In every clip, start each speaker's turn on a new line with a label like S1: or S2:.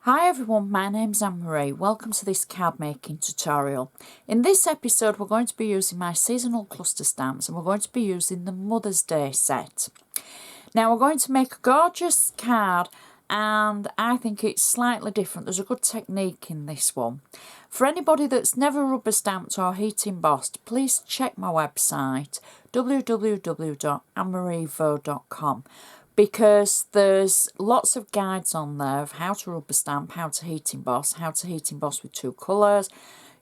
S1: Hi everyone, my name's Anne-Marie. Welcome to this card making tutorial. In this episode we're going to be using my seasonal cluster stamps and we're going to be using the Mother's Day set. Now we're going to make a gorgeous card and I think it's slightly different. There's a good technique in this one. For anybody that's never rubber stamped or heat embossed, please check my website www.annemarievaux.com because there's lots of guides on there of how to rubber stamp, how to heat emboss with two colours,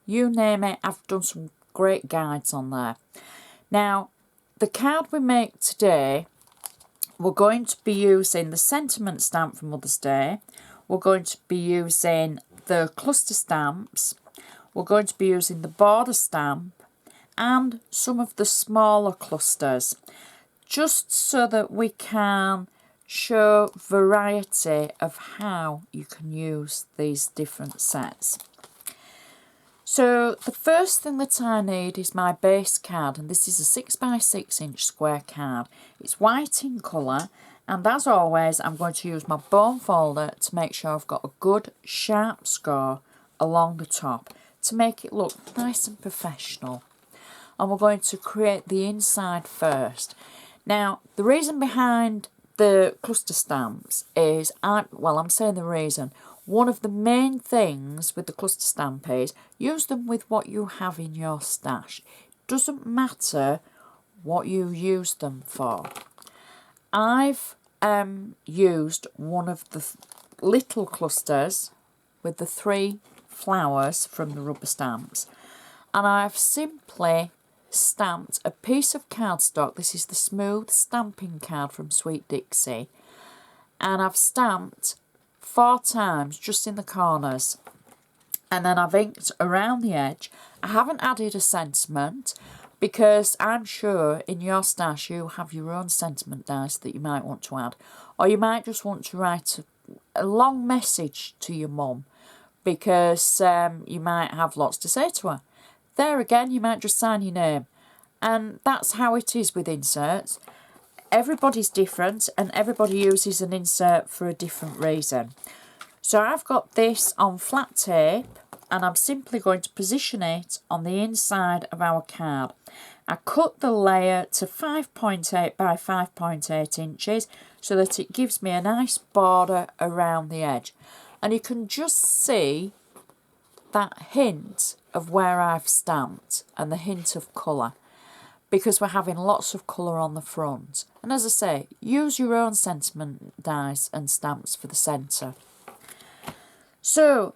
S1: you name it. I've done some great guides on there. Now, the card we make today, we're going to be using the sentiment stamp for Mother's Day. We're going to be using the cluster stamps. We're going to be using the border stamp and some of the smaller clusters, just so that we can show variety of how you can use these different sets. So the first thing that I need is my base card, and this is a 6x6 inch square card. It's white in colour, and as always I'm going to use my bone folder to make sure I've got a good sharp score along the top to make it look nice and professional. And we're going to create the inside first. Now, the reason behind the cluster stamps is, I'm saying the reason, one of the main things with the cluster stamp is use them with what you have in your stash. It doesn't matter what you use them for. I've used one of the little clusters with the 3 flowers from the rubber stamps, and I've simply stamped a piece of cardstock. This is the smooth stamping card from Sweet Dixie, and I've stamped 4 times just in the corners, and then I've inked around the edge. I haven't added a sentiment because I'm sure in your stash you have your own sentiment dice that you might want to add, or you might just want to write a long message to your mum because you might have lots to say to her. There again, you might just sign your name. And that's how it is with inserts. Everybody's different and everybody uses an insert for a different reason. So I've got this on flat tape and I'm simply going to position it on the inside of our card. I cut the layer to 5.8 by 5.8 inches so that it gives me a nice border around the edge. And you can just see that hint of where I've stamped and the hint of colour, because we're having lots of colour on the front. And as I say, use your own sentiment dies and stamps for the centre. So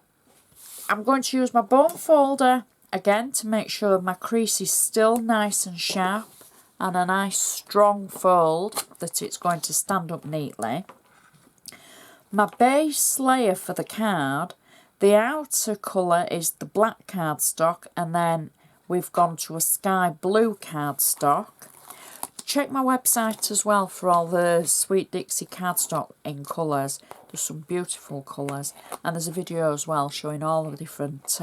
S1: I'm going to use my bone folder again to make sure my crease is still nice and sharp and a nice strong fold that it's going to stand up neatly. My base layer for the card, the outer colour is the black cardstock, and then we've gone to a sky blue cardstock. Check my website as well for all the Sweet Dixie cardstock in colours. There's some beautiful colours, and there's a video as well showing all the different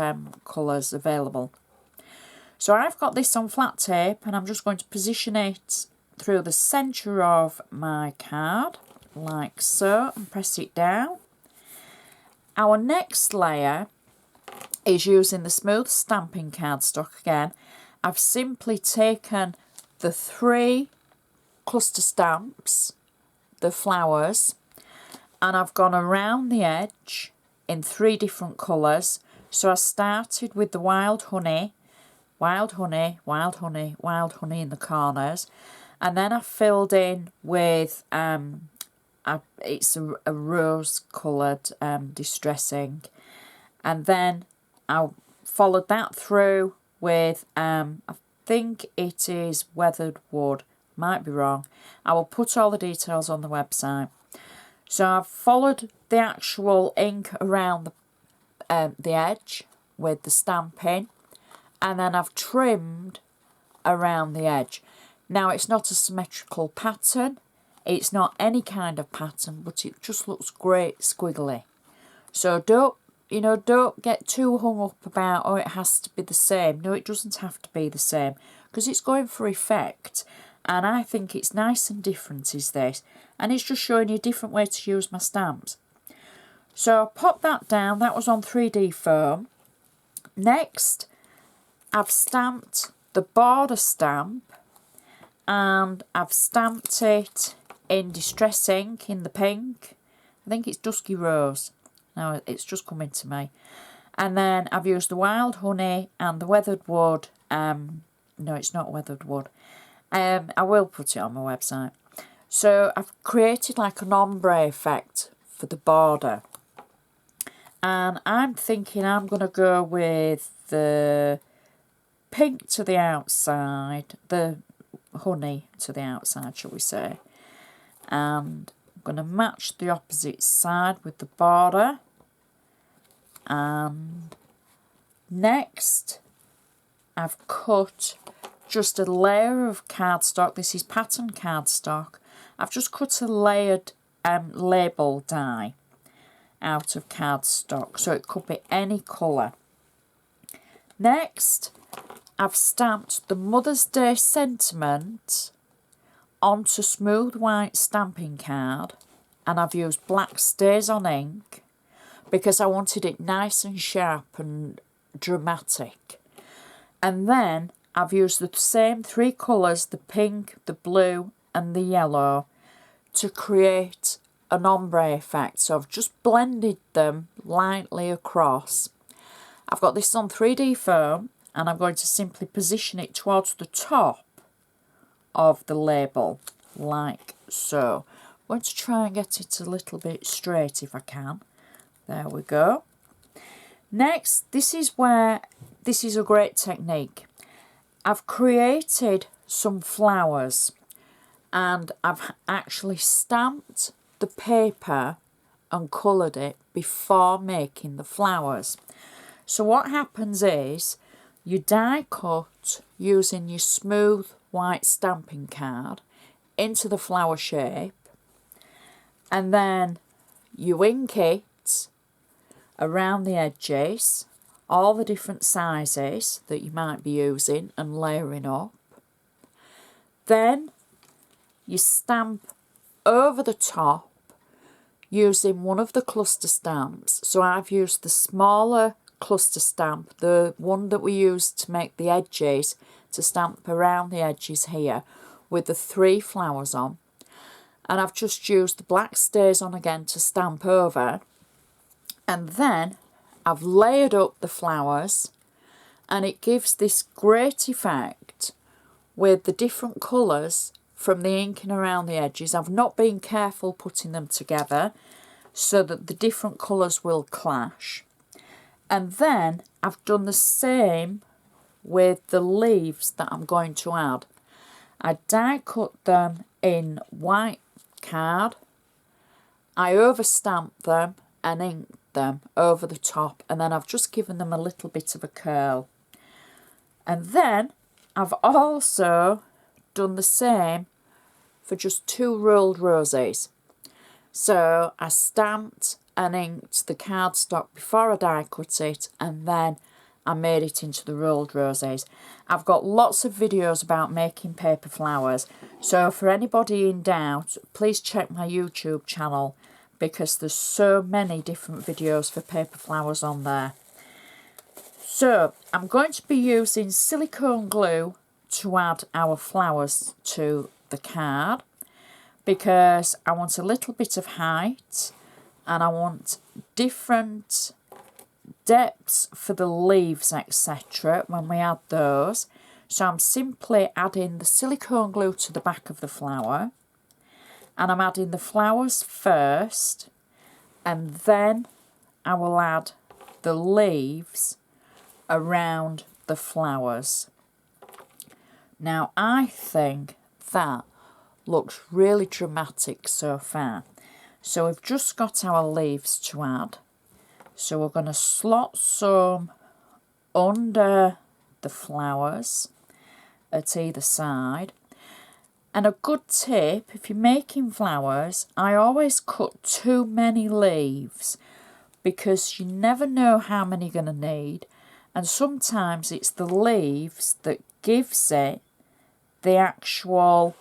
S1: colours available. So I've got this on flat tape and I'm just going to position it through the centre of my card like so and press it down. Our next layer is using the smooth stamping cardstock again. I've simply taken the 3 cluster stamps, the flowers, and I've gone around the edge in 3 different colours. So I started with the wild honey, wild honey, wild honey, wild honey in the corners, and then I filled in with it's a rose coloured distressing, and then I followed that through with I think it is weathered wood, might be wrong. I will put all the details on the website. So I've followed the actual ink around the edge with the stamping, and then I've trimmed around the edge. Now it's not a symmetrical pattern, it's not any kind of pattern, but it just looks great squiggly. So don't get too hung up about, oh, it has to be the same. No, it doesn't have to be the same, because it's going for effect, and I think it's nice and different is this, and it's just showing you a different way to use my stamps. So I popped that down. That was on 3D foam. Next, I've stamped the border stamp, and I've stamped it in Distress Ink in the pink. I think it's Dusky Rose. No, it's just coming to me. And then I've used the Wild Honey and the Weathered Wood. No, it's not Weathered Wood. I will put it on my website. So I've created like an ombre effect for the border. And I'm thinking I'm going to go with the pink to the outside, the honey to the outside, shall we say. And I'm going to match the opposite side with the border. And next, I've cut just a layer of cardstock. This is pattern cardstock. I've just cut a layered label die out of cardstock, so it could be any colour. Next, I've stamped the Mother's Day sentiment onto smooth white stamping card, and I've used black StazOn ink because I wanted it nice and sharp and dramatic. And then I've used the same three colours, the pink, the blue and the yellow, to create an ombre effect. So I've just blended them lightly across. I've got this on 3D foam, and I'm going to simply position it towards the top of the label, like so. I'm going to try and get it a little bit straight if I can. There we go. Next, this is a great technique. I've created some flowers, and I've actually stamped the paper and coloured it before making the flowers. So what happens is you die cut using your smooth white stamping card into the flower shape, and then you ink it around the edges, all the different sizes that you might be using and layering up. Then you stamp over the top using one of the cluster stamps. So I've used the smaller cluster stamp, the one that we use to make the edges, to stamp around the edges here with the 3 flowers on. And I've just used the black StazOn again to stamp over. And then I've layered up the flowers, and it gives this great effect with the different colours from the inking around the edges. I've not been careful putting them together so that the different colours will clash. And then I've done the same with the leaves that I'm going to add. I die cut them in white card. I overstamp them and ink them over the top, and then I've just given them a little bit of a curl. And then I've also done the same for just 2 rolled roses. So I stamped and inked the cardstock before I die cut it, and then I made it into the rolled roses. I've got lots of videos about making paper flowers, so for anybody in doubt, please check my YouTube channel, because there's so many different videos for paper flowers on there. So I'm going to be using silicone glue to add our flowers to the card, because I want a little bit of height and I want different depths for the leaves, etc. when we add those. So I'm simply adding the silicone glue to the back of the flower, and I'm adding the flowers first, and then I will add the leaves around the flowers. Now I think that looks really dramatic so far. So we've just got our leaves to add. So we're going to slot some under the flowers at either side. And a good tip, if you're making flowers, I always cut too many leaves, because you never know how many you're going to need, and sometimes it's the leaves that gives it the actual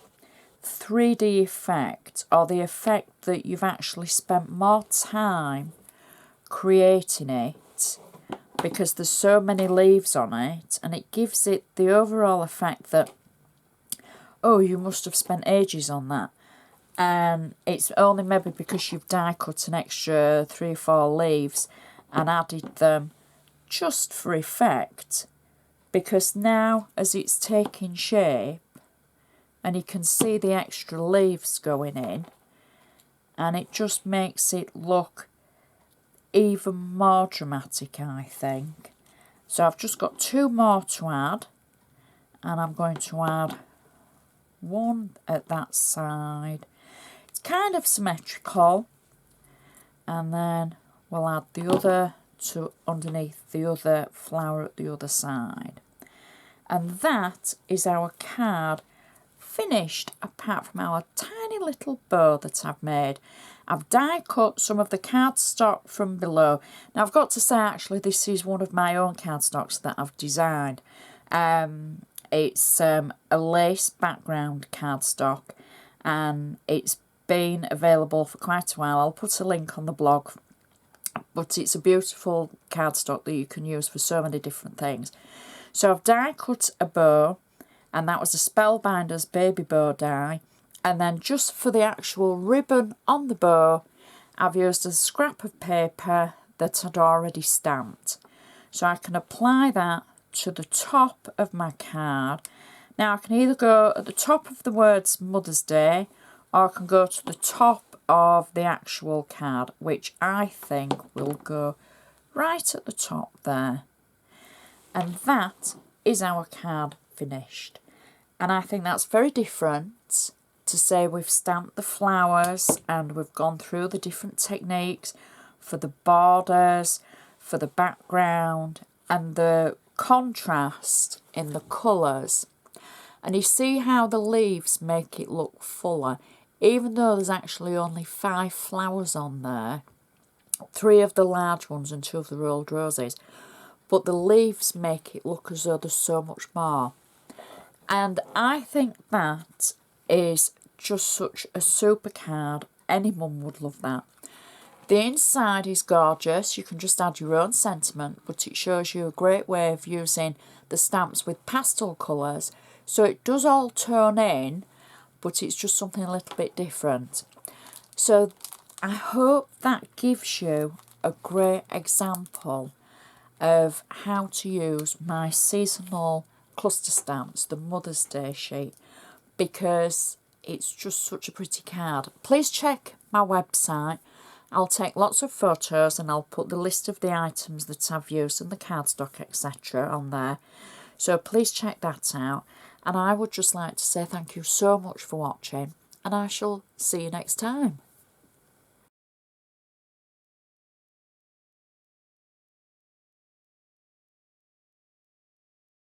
S1: 3D effect, or the effect that you've actually spent more time creating it because there's so many leaves on it, and it gives it the overall effect that, oh, you must have spent ages on that. And it's only maybe because you've die cut an extra 3 or 4 leaves and added them just for effect, because now as it's taking shape and you can see the extra leaves going in, and it just makes it look even more dramatic, I think. So I've just got 2 more to add, and I'm going to add 1 at that side. It's kind of symmetrical, and then we'll add the other to underneath the other flower at the other side. And that is our card finished, apart from our tiny little bow that I've made. I've die cut some of the cardstock from below. Now I've got to say, actually, this is one of my own cardstocks that I've designed. It's a lace background cardstock, and it's been available for quite a while. I'll put a link on the blog, but it's a beautiful cardstock that you can use for so many different things. So I've die cut a bow, and that was a Spellbinders baby bow die. And then just for the actual ribbon on the bow, I've used a scrap of paper that I'd already stamped. So I can apply that to the top of my card. Now I can either go at the top of the words Mother's Day, or I can go to the top of the actual card, which I think will go right at the top there. And that is our card finished. And I think that's very different to say we've stamped the flowers and we've gone through the different techniques for the borders, for the background, and the contrast in the colours. And you see how the leaves make it look fuller, even though there's actually only 5 flowers on there, 3 of the large ones and 2 of the rolled roses, but the leaves make it look as though there's so much more. And I think that is just such a super card. Any mum would love that. The inside is gorgeous. You can just add your own sentiment, but it shows you a great way of using the stamps with pastel colours. So it does all tone in, but it's just something a little bit different. So I hope that gives you a great example of how to use my seasonal cluster stamps, the Mother's Day sheet, because it's just such a pretty card. Please check my website. I'll take lots of photos and I'll put the list of the items that I've used and the cardstock, etc. on there. So please check that out. And I would just like to say thank you so much for watching, and I shall see you next time.